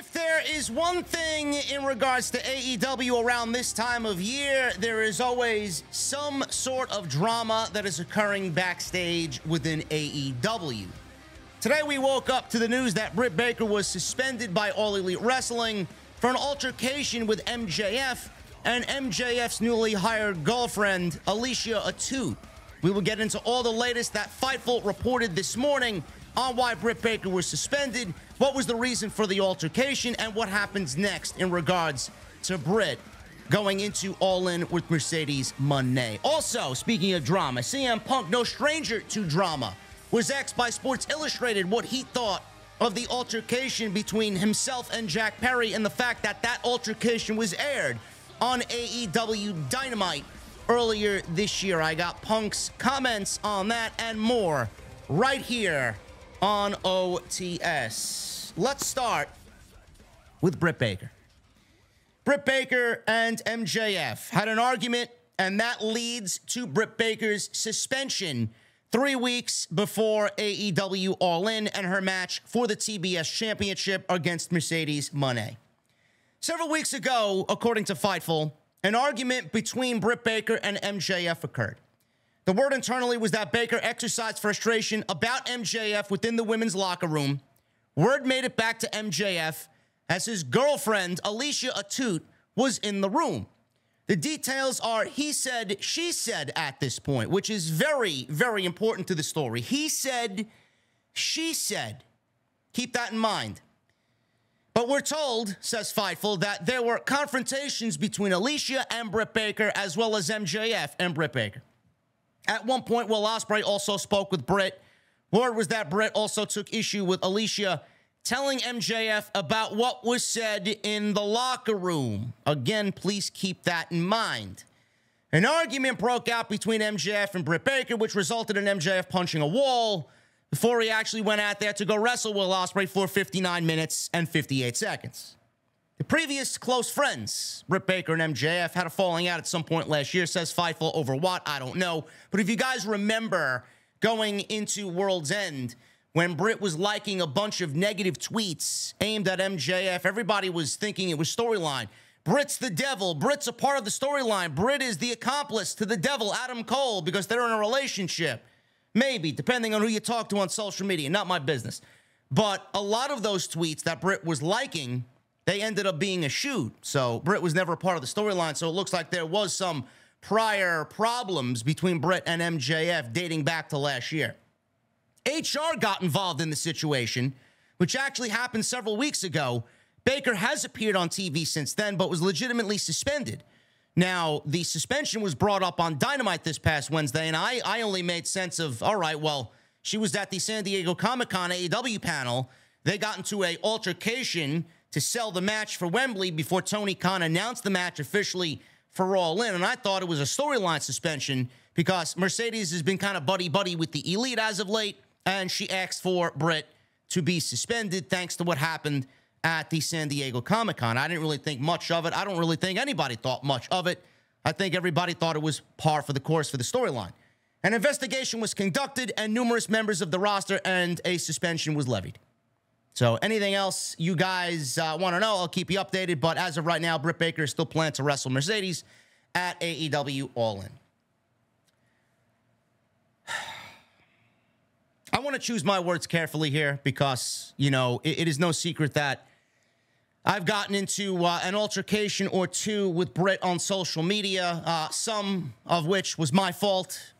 If there is one thing in regards to AEW around this time of year, there is always some sort of drama that is occurring backstage within AEW. Today we woke up to the news that Britt Baker was suspended by All Elite Wrestling for an altercation with MJF and MJF's newly hired girlfriend, Alicia Atout. We will get into all the latest that Fightful reported this morning on why Britt Baker was suspended, what was the reason for the altercation, and what happens next in regards to Britt going into All In with Mercedes Moné. Also, speaking of drama, CM Punk, no stranger to drama, was asked by Sports Illustrated what he thought of the altercation between himself and Jack Perry and the fact that that altercation was aired on AEW Dynamite earlier this year. I got Punk's comments on that and more right here on OTS. Let's start with Britt Baker. Britt Baker and MJF had an argument, and that leads to Britt Baker's suspension 3 weeks before AEW All In and her match for the TBS Championship against Mercedes Moné. Several weeks ago, according to Fightful, an argument between Britt Baker and MJF occurred. The word internally was that Baker exercised frustration about MJF within the women's locker room. Word made it back to MJF as his girlfriend, Alicia Atout, was in the room. The details are he said, she said at this point, which is very, very important to the story. He said, she said. Keep that in mind. But we're told, says Fightful, that there were confrontations between Alicia and Britt Baker as well as MJF and Britt Baker. At one point, Will Ospreay also spoke with Britt. Word was that Britt also took issue with Alicia telling MJF about what was said in the locker room. Again, please keep that in mind. An argument broke out between MJF and Britt Baker, which resulted in MJF punching a wall before he actually went out there to go wrestle Will Ospreay for 59 minutes and 58 seconds. The previous close friends, Britt Baker and MJF, had a falling out at some point last year, says Fightful. Over what, I don't know. But if you guys remember going into World's End, when Britt was liking a bunch of negative tweets aimed at MJF, everybody was thinking it was storyline. Britt's the devil. Britt's a part of the storyline. Britt is the accomplice to the devil, Adam Cole, because they're in a relationship. Maybe, depending on who you talk to on social media. Not my business. But a lot of those tweets that Britt was liking, they ended up being a shoot. So Britt was never a part of the storyline. So it looks like there was some prior problems between Britt and MJF dating back to last year. HR got involved in the situation, which actually happened several weeks ago. Baker has appeared on TV since then, but was legitimately suspended. Now, the suspension was brought up on Dynamite this past Wednesday, and I only made sense of, all right, well, she was at the San Diego Comic-Con AEW panel. They got into an altercation to sell the match for Wembley before Tony Khan announced the match officially for All In. And I thought it was a storyline suspension because Mercedes has been kind of buddy-buddy with the Elite as of late, and she asked for Britt to be suspended thanks to what happened at the San Diego Comic-Con. I didn't really think much of it. I don't really think anybody thought much of it. I think everybody thought it was par for the course for the storyline. An investigation was conducted and numerous members of the roster and a suspension was levied. So anything else you guys want to know, I'll keep you updated. But as of right now, Britt Baker is still planning to wrestle Mercedes at AEW All In. I want to choose my words carefully here because, you know, it is no secret that I've gotten into an altercation or two with Britt on social media, some of which was my fault,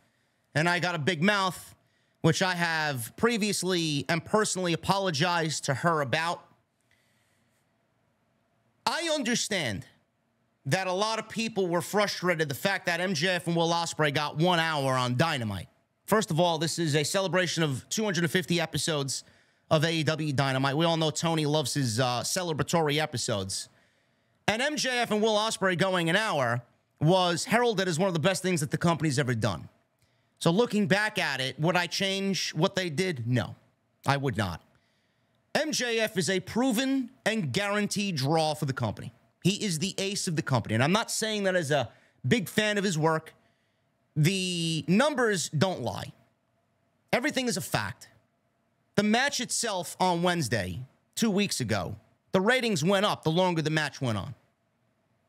and I got a big mouth, which I have previously and personally apologized to her about. I understand that a lot of people were frustrated the fact that MJF and Will Ospreay got 1 hour on Dynamite. First of all, this is a celebration of 250 episodes of AEW Dynamite. We all know Tony loves his celebratory episodes. And MJF and Will Ospreay going an hour was heralded as one of the best things that the company's ever done. So looking back at it, would I change what they did? No, I would not. MJF is a proven and guaranteed draw for the company. He is the ace of the company. And I'm not saying that as a big fan of his work. The numbers don't lie. Everything is a fact. The match itself on Wednesday, 2 weeks ago, The ratings went up the longer the match went on.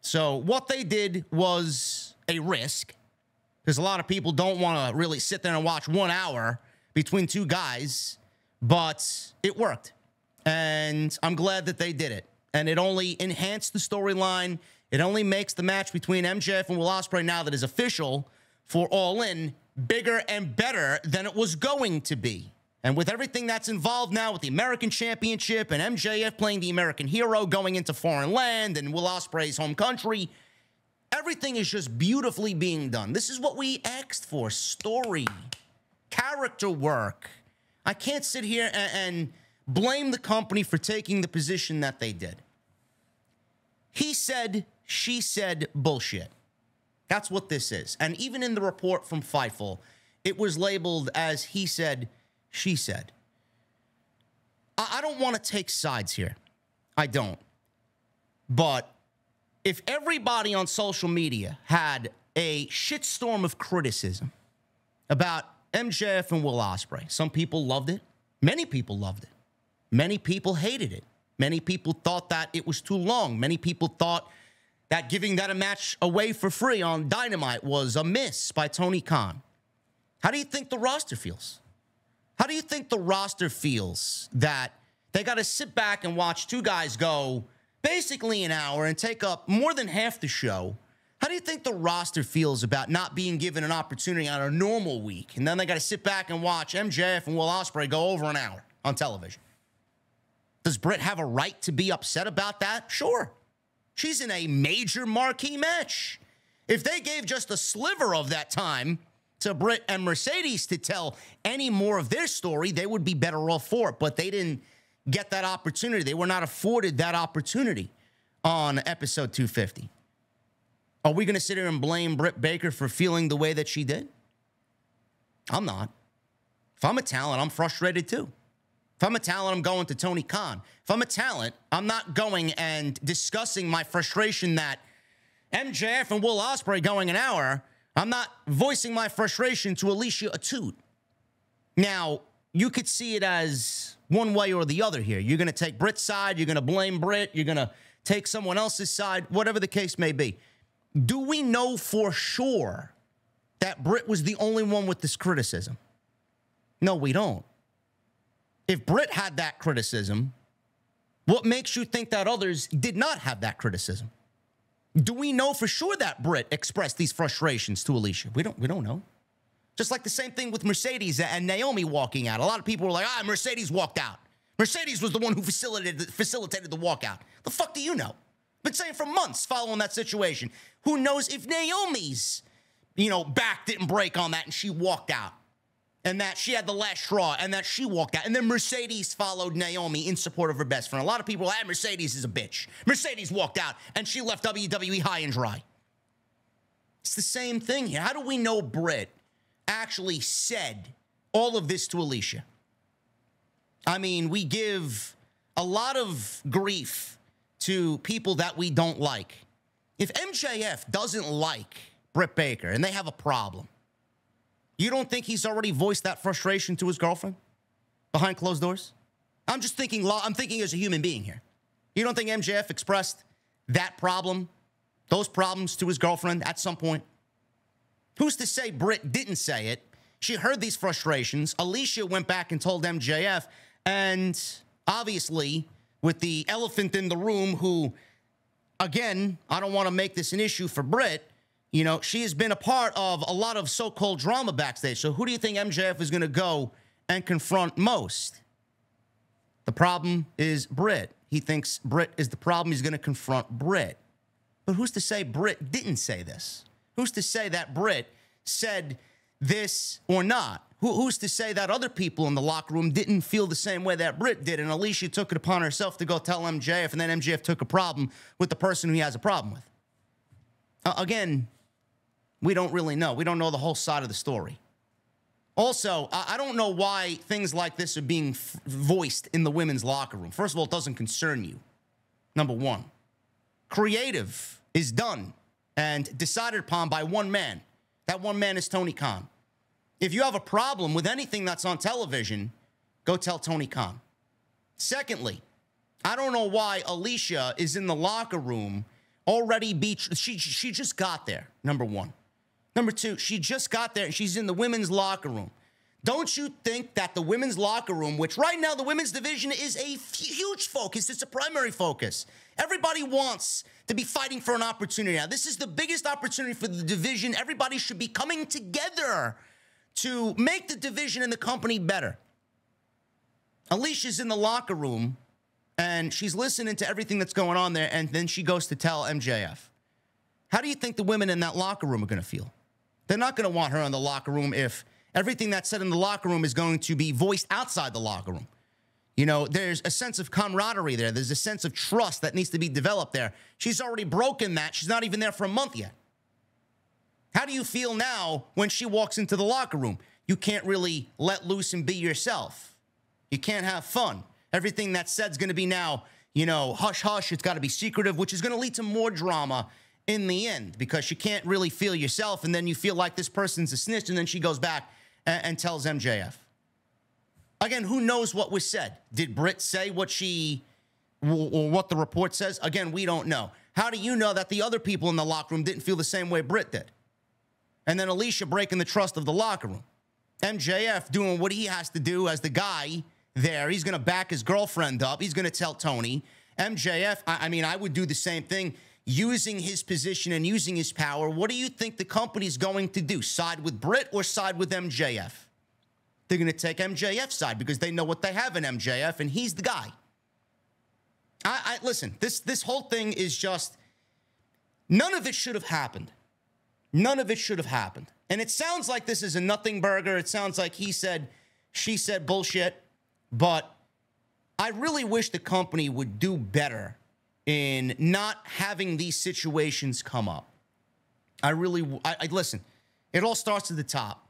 So what they did was a risk, because a lot of people don't want to really sit there and watch 1 hour between two guys, but it worked. And I'm glad that they did it. And it only enhanced the storyline. It only makes the match between MJF and Will Ospreay, now that is official for All In, bigger and better than it was going to be. And with everything that's involved now with the American Championship and MJF playing the American hero going into foreign land and Will Ospreay's home country, everything is just beautifully being done. This is what we asked for. Story, character work. I can't sit here and blame the company for taking the position that they did. He said, she said bullshit. That's what this is. And even in the report from Fightful, it was labeled as he said, she said. I don't want to take sides here. I don't. But if everybody on social media had a shitstorm of criticism about MJF and Will Ospreay, some people loved it. Many people loved it. Many people hated it. Many people thought that it was too long. Many people thought that giving that a match away for free on Dynamite was a miss by Tony Khan. How do you think the roster feels? How do you think the roster feels that they got to sit back and watch two guys go basically an hour and take up more than half the show? How do you think the roster feels about not being given an opportunity on a normal week, and then they got to sit back and watch MJF and Will Ospreay go over an hour on television? Does Britt have a right to be upset about that? Sure. She's in a major marquee match. If they gave just a sliver of that time to Britt and Mercedes to tell any more of their story, they would be better off for it. But they didn't get that opportunity. They were not afforded that opportunity on episode 250. Are we going to sit here and blame Britt Baker for feeling the way that she did? I'm not. If I'm a talent, I'm frustrated too. If I'm a talent, I'm going to Tony Khan. If I'm a talent, I'm not going and discussing my frustration that MJF and Will Ospreay going an hour. I'm not voicing my frustration to Alicia Atout. Now, you could see it as one way or the other here. You're going to take Britt's side. You're going to blame Britt. You're going to take someone else's side, whatever the case may be. Do we know for sure that Britt was the only one with this criticism? No, we don't. If Britt had that criticism, what makes you think that others did not have that criticism? Do we know for sure that Britt expressed these frustrations to Alicia? We don't know. Just like the same thing with Mercedes and Naomi walking out. A lot of people were like, Mercedes walked out. Mercedes was the one who facilitated the walkout. The fuck do you know? Been saying for months following that situation. Who knows if Naomi's, back didn't break on that and she walked out. And that she had the last straw, and that she walked out. And then Mercedes followed Naomi in support of her best friend. A lot of people are like, Mercedes is a bitch. Mercedes walked out, and she left WWE high and dry. It's the same thing here. How do we know Britt actually said all of this to Alicia? I mean, we give a lot of grief to people that we don't like. If MJF doesn't like Britt Baker, and they have a problem, you don't think he's already voiced that frustration to his girlfriend behind closed doors? I'm thinking as a human being here. You don't think MJF expressed that problem, those problems to his girlfriend at some point? Who's to say Britt didn't say it? She heard these frustrations. Alicia went back and told MJF, and obviously with the elephant in the room who, again, I don't want to make this an issue for Britt, she has been a part of a lot of so-called drama backstage. So who do you think MJF is going to go and confront most? The problem is Britt. He thinks Britt is the problem. He's going to confront Britt. But who's to say Britt didn't say this? Who's to say that Britt said this or not? Who's to say that other people in the locker room didn't feel the same way that Britt did, and Alicia took it upon herself to go tell MJF, and then MJF took a problem with the person who he has a problem with? Again, we don't really know. We don't know the whole side of the story. Also, I don't know why things like this are being voiced in the women's locker room. First of all, it doesn't concern you. Number one. Creative is done and decided upon by one man. That one man is Tony Khan. If you have a problem with anything that's on television, go tell Tony Khan. Secondly, I don't know why Alicia is in the locker room already. She just got there, number one. Number two, she just got there and she's in the women's locker room. Don't you think that the women's locker room, which right now the women's division is a huge focus, it's a primary focus. Everybody wants to be fighting for an opportunity now. This is the biggest opportunity for the division. Everybody should be coming together to make the division and the company better. Alicia's in the locker room and she's listening to everything that's going on there, and then she goes to tell MJF. How do you think the women in that locker room are going to feel? They're not going to want her in the locker room if everything that's said in the locker room is going to be voiced outside the locker room. You know, there's a sense of camaraderie there. There's a sense of trust that needs to be developed there. She's already broken that. She's not even there for a month yet. How do you feel now when she walks into the locker room? You can't really let loose and be yourself. You can't have fun. Everything that's said is going to be now, you know, hush, hush. It's got to be secretive, which is going to lead to more drama in the end because you can't really feel yourself, and then you feel like this person's a snitch, and then she goes back and tells MJF. Again, who knows what was said? Did Britt say what she or what the report says? Again, we don't know. How do you know that the other people in the locker room didn't feel the same way Britt did? And then Alicia breaking the trust of the locker room. MJF doing what he has to do as the guy there. He's going to back his girlfriend up. He's going to tell Tony. MJF, I mean, I would do the same thing, using his position and using his power. What do you think the company's going to do? Side with Britt or side with MJF? They're going to take MJF's side because they know what they have in MJF, and he's the guy. Listen, this whole thing is just, none of it should have happened. None of it should have happened. And it sounds like this is a nothing burger. It sounds like he said, she said bullshit. But I really wish the company would do better in not having these situations come up. Listen, it all starts at the top.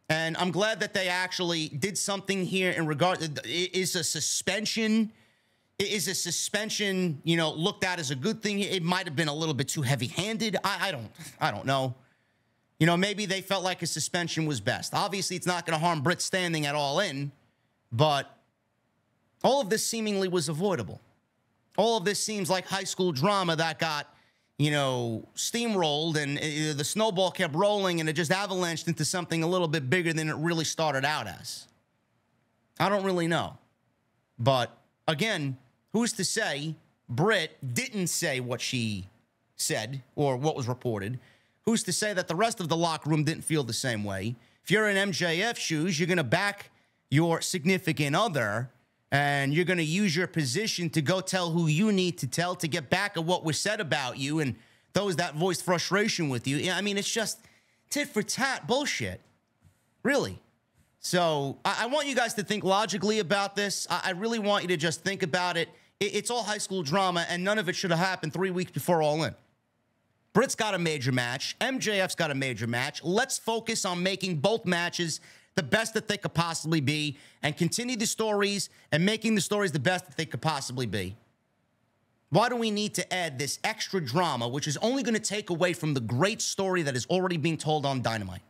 And I'm glad that they actually did something here in regard. Is a suspension, you know, looked at as a good thing? It might have been a little bit too heavy-handed. I don't know. You know, maybe they felt like a suspension was best. Obviously, it's not going to harm Britt standing at All In, but all of this seemingly was avoidable. All of this seems like high school drama that got, you know, steamrolled, and the snowball kept rolling, and it just avalanched into something a little bit bigger than it really started out as. I don't really know. But, again, who's to say Britt didn't say what she said or what was reported? Who's to say that the rest of the locker room didn't feel the same way? If you're in MJF shoes, you're going to back your significant other, and you're going to use your position to go tell who you need to tell to get back at what was said about you and those that voiced frustration with you. I mean, it's just tit for tat bullshit. Really. So I want you guys to think logically about this. I really want you to just think about it. It's all high school drama, and none of it should have happened 3 weeks before All In. Britt's got a major match. MJF's got a major match. Let's focus on making both matches the best that they could possibly be and continue the stories and making the stories the best that they could possibly be. Why do we need to add this extra drama, which is only going to take away from the great story that is already being told on Dynamite?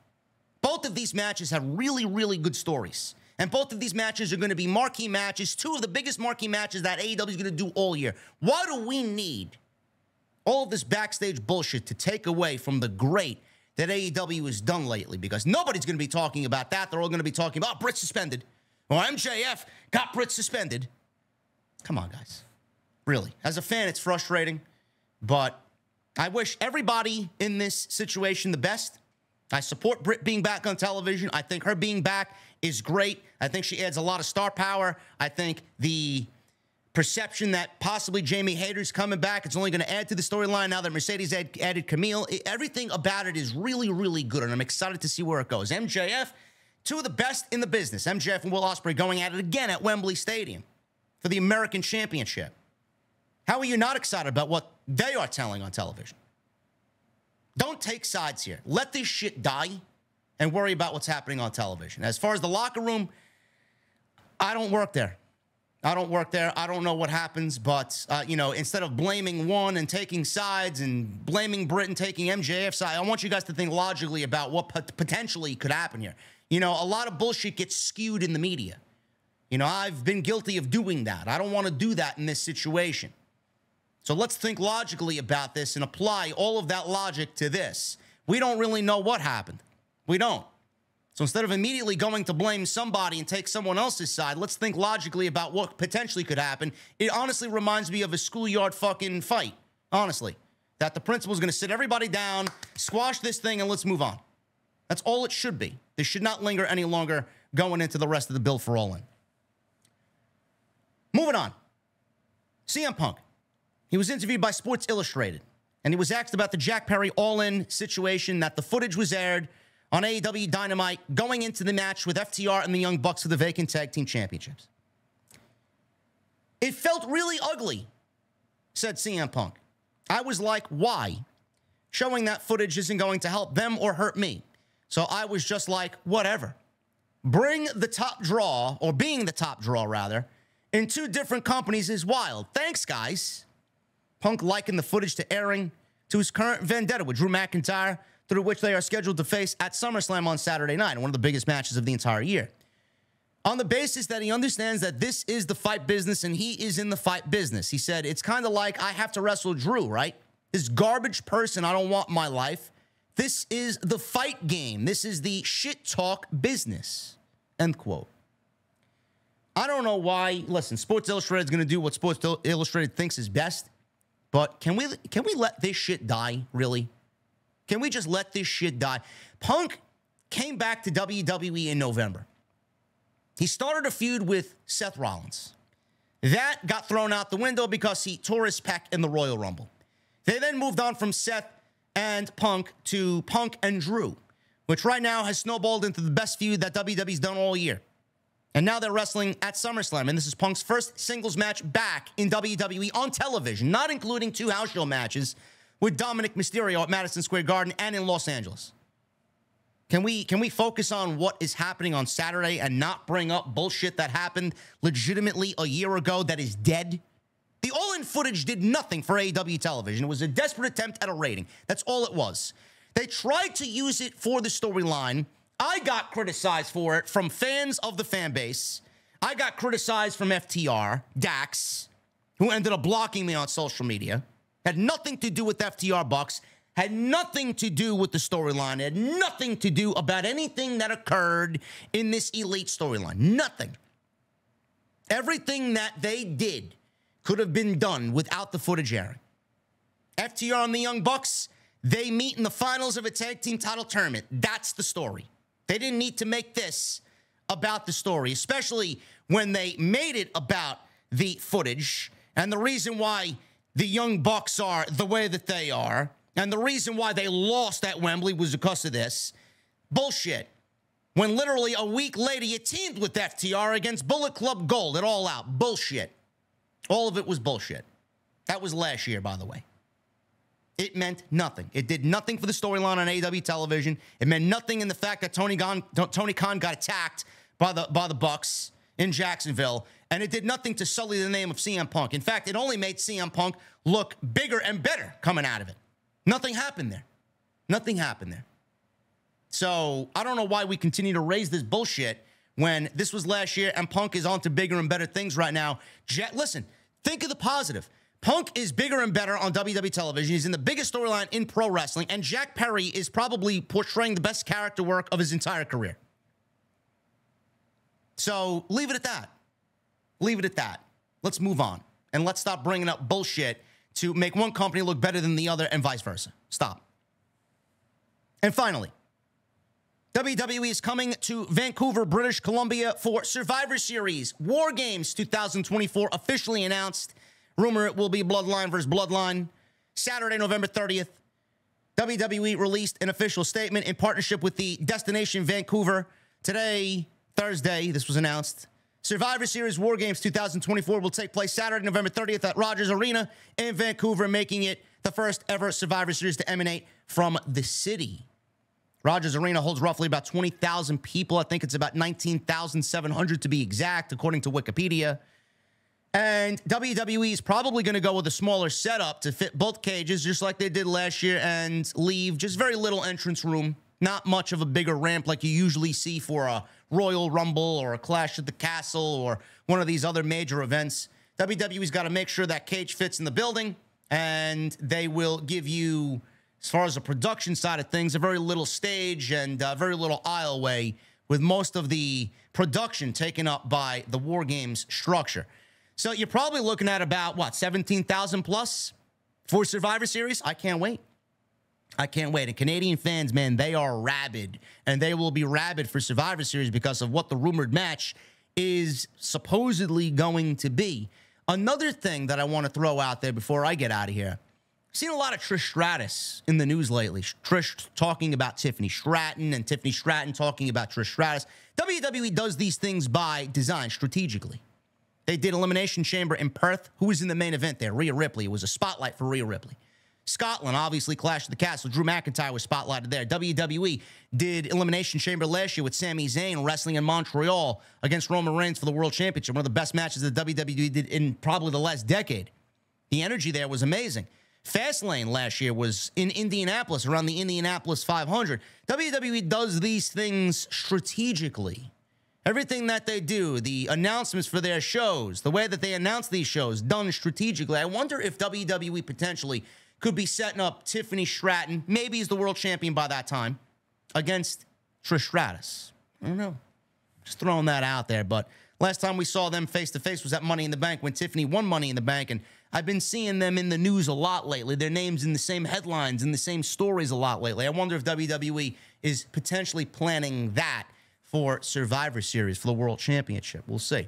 Both of these matches have really, really good stories. And both of these matches are going to be marquee matches, two of the biggest marquee matches that AEW is going to do all year. Why do we need all of this backstage bullshit to take away from the great that AEW has done lately? Because nobody's going to be talking about that. They're all going to be talking about Britt suspended, or MJF got Britt suspended. Come on, guys. Really. As a fan, it's frustrating, but I wish everybody in this situation the best. I support Britt being back on television. I think her being back is great. I think she adds a lot of star power. I think the perception that possibly Jamie Hayter's coming back, it's only going to add to the storyline now that Mercedes added Camille. Everything about it is really, really good, and I'm excited to see where it goes. MJF, two of the best in the business. MJF and Will Ospreay going at it again at Wembley Stadium for the American Championship. How are you not excited about what they are telling on television? Don't take sides here. Let this shit die and worry about what's happening on television. As far as the locker room, I don't work there. I don't work there. I don't know what happens, but, you know, instead of blaming one and taking sides and blaming Britt and taking MJF's side, I want you guys to think logically about what potentially could happen here. You know, a lot of bullshit gets skewed in the media. You know, I've been guilty of doing that. I don't want to do that in this situation. So let's think logically about this and apply all of that logic to this. We don't really know what happened. We don't. So instead of immediately going to blame somebody and take someone else's side, let's think logically about what potentially could happen. It honestly reminds me of a schoolyard fucking fight, honestly. That the principal's going to sit everybody down, squash this thing, and let's move on. That's all it should be. This should not linger any longer going into the rest of the bill for all in. Moving on. CM Punk. He was interviewed by Sports Illustrated, and he was asked about the Jack Perry all-in situation, that the footage was aired on AEW Dynamite going into the match with FTR and the Young Bucks for the vacant tag team championships. It felt really ugly, said CM Punk. I was like, why? Showing that footage isn't going to help them or hurt me. So I was just like, whatever. Bring the top draw, or being the top draw, rather, in two different companies is wild. Thanks, guys. Punk likened the footage to airing to his current vendetta with Drew McIntyre, through which they are scheduled to face at SummerSlam on Saturday night, one of the biggest matches of the entire year. On the basis that he understands that this is the fight business and he is in the fight business. He said, it's kind of like I have to wrestle Drew, right? This garbage person I don't want in my life. This is the fight game. This is the shit talk business. End quote. I don't know why. Listen, Sports Illustrated is going to do what Sports Illustrated thinks is best. But can we let this shit die, really? Can we just let this shit die? Punk came back to WWE in November. He started a feud with Seth Rollins. That got thrown out the window because he tore his pec in the Royal Rumble. They then moved on from Seth and Punk to Punk and Drew, which right now has snowballed into the best feud that WWE's done all year. And now they're wrestling at SummerSlam, and this is Punk's first singles match back in WWE on television, not including two house show matches with Dominic Mysterio at Madison Square Garden and in Los Angeles. Can we focus on what is happening on Saturday and not bring up bullshit that happened legitimately a year ago that is dead? The all-in footage did nothing for AEW television. It was a desperate attempt at a rating. That's all it was. They tried to use it for the storyline. I got criticized for it from fans of the fan base. I got criticized from FTR, Dax, who ended up blocking me on social media. Had nothing to do with FTR Bucks. Had nothing to do with the storyline. Had nothing to do about anything that occurred in this Elite storyline. Nothing. Everything that they did could have been done without the footage airing. FTR and the Young Bucks, they meet in the finals of a tag team title tournament. That's the story. They didn't need to make this about the story, especially when they made it about the footage and the reason why the Young Bucks are the way that they are, and the reason why they lost at Wembley was because of this. Bullshit. When literally a week later, you teamed with FTR against Bullet Club Gold at All Out. Bullshit. All of it was bullshit. That was last year, by the way. It meant nothing. It did nothing for the storyline on AEW television. It meant nothing in the fact that Tony Khan got attacked by the Bucks in Jacksonville, and it did nothing to sully the name of CM Punk. In fact, it only made CM Punk look bigger and better coming out of it. Nothing happened there. Nothing happened there. So I don't know why we continue to raise this bullshit when this was last year and Punk is on to bigger and better things right now. Listen, think of the positive. Punk is bigger and better on WWE television. He's in the biggest storyline in pro wrestling, and Jack Perry is probably portraying the best character work of his entire career. So leave it at that. Leave it at that. Let's move on, and let's stop bringing up bullshit to make one company look better than the other and vice versa. Stop. And finally, WWE is coming to Vancouver, British Columbia for Survivor Series War Games 2024, officially announced. Rumor it will be Bloodline versus Bloodline. Saturday, November 30th, WWE released an official statement in partnership with the Destination Vancouver. Today, Thursday, this was announced. Survivor Series War Games 2024 will take place Saturday, November 30th at Rogers Arena in Vancouver, making it the first ever Survivor Series to emanate from the city. Rogers Arena holds roughly about 20,000 people. I think it's about 19,700 to be exact, according to Wikipedia. And WWE is probably going to go with a smaller setup to fit both cages, just like they did last year, and leave just very little entrance room. Not much of a bigger ramp like you usually see for a Royal Rumble or a Clash at the Castle or one of these other major events. WWE's got to make sure that cage fits in the building, and they will give you, as far as the production side of things, a very little stage and very little aisleway, with most of the production taken up by the War Games structure. So you're probably looking at about, what, 17,000 plus for Survivor Series? I can't wait. I can't wait. And Canadian fans, man, they are rabid. And they will be rabid for Survivor Series because of what the rumored match is supposedly going to be. Another thing that I want to throw out there before I get out of here. I've seen a lot of Trish Stratus in the news lately. Trish talking about Tiffany Stratton and Tiffany Stratton talking about Trish Stratus. WWE does these things by design, strategically. They did Elimination Chamber in Perth. Who was in the main event there? Rhea Ripley. It was a spotlight for Rhea Ripley. Scotland, obviously, Clash of the Castle. Drew McIntyre was spotlighted there. WWE did Elimination Chamber last year with Sami Zayn wrestling in Montreal against Roman Reigns for the World Championship. One of the best matches that WWE did in probably the last decade. The energy there was amazing. Fastlane last year was in Indianapolis, around the Indianapolis 500. WWE does these things strategically. Everything that they do, the announcements for their shows, the way that they announce these shows, done strategically. I wonder if WWE potentially could be setting up Tiffany Stratton, maybe he's the world champion by that time, against Trish Stratus. I don't know. Just throwing that out there. But last time we saw them face-to-face was at Money in the Bank when Tiffany won Money in the Bank, and I've been seeing them in the news a lot lately. Their names in the same headlines, in the same stories a lot lately. I wonder if WWE is potentially planning that for Survivor Series, for the World Championship. We'll see.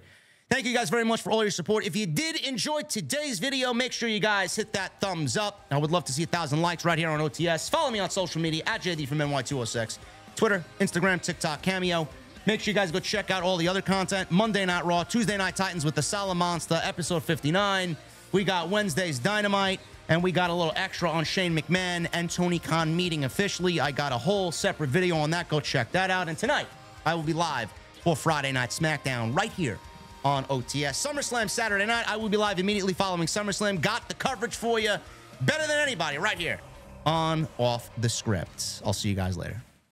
Thank you guys very much for all your support. If you did enjoy today's video, make sure you guys hit that thumbs up. I would love to see 1,000 likes right here on OTS. Follow me on social media at JD from NY206. Twitter, Instagram, TikTok, Cameo. Make sure you guys go check out all the other content. Monday Night Raw, Tuesday Night Titans with the Solid Monster, episode 59. We got Wednesday's Dynamite, and we got a little extra on Shane McMahon and Tony Khan meeting officially. I got a whole separate video on that. Go check that out. And tonight, I will be live for Friday Night SmackDown right here on OTS. SummerSlam Saturday night. I will be live immediately following SummerSlam. Got the coverage for you better than anybody right here on Off the Script. I'll see you guys later.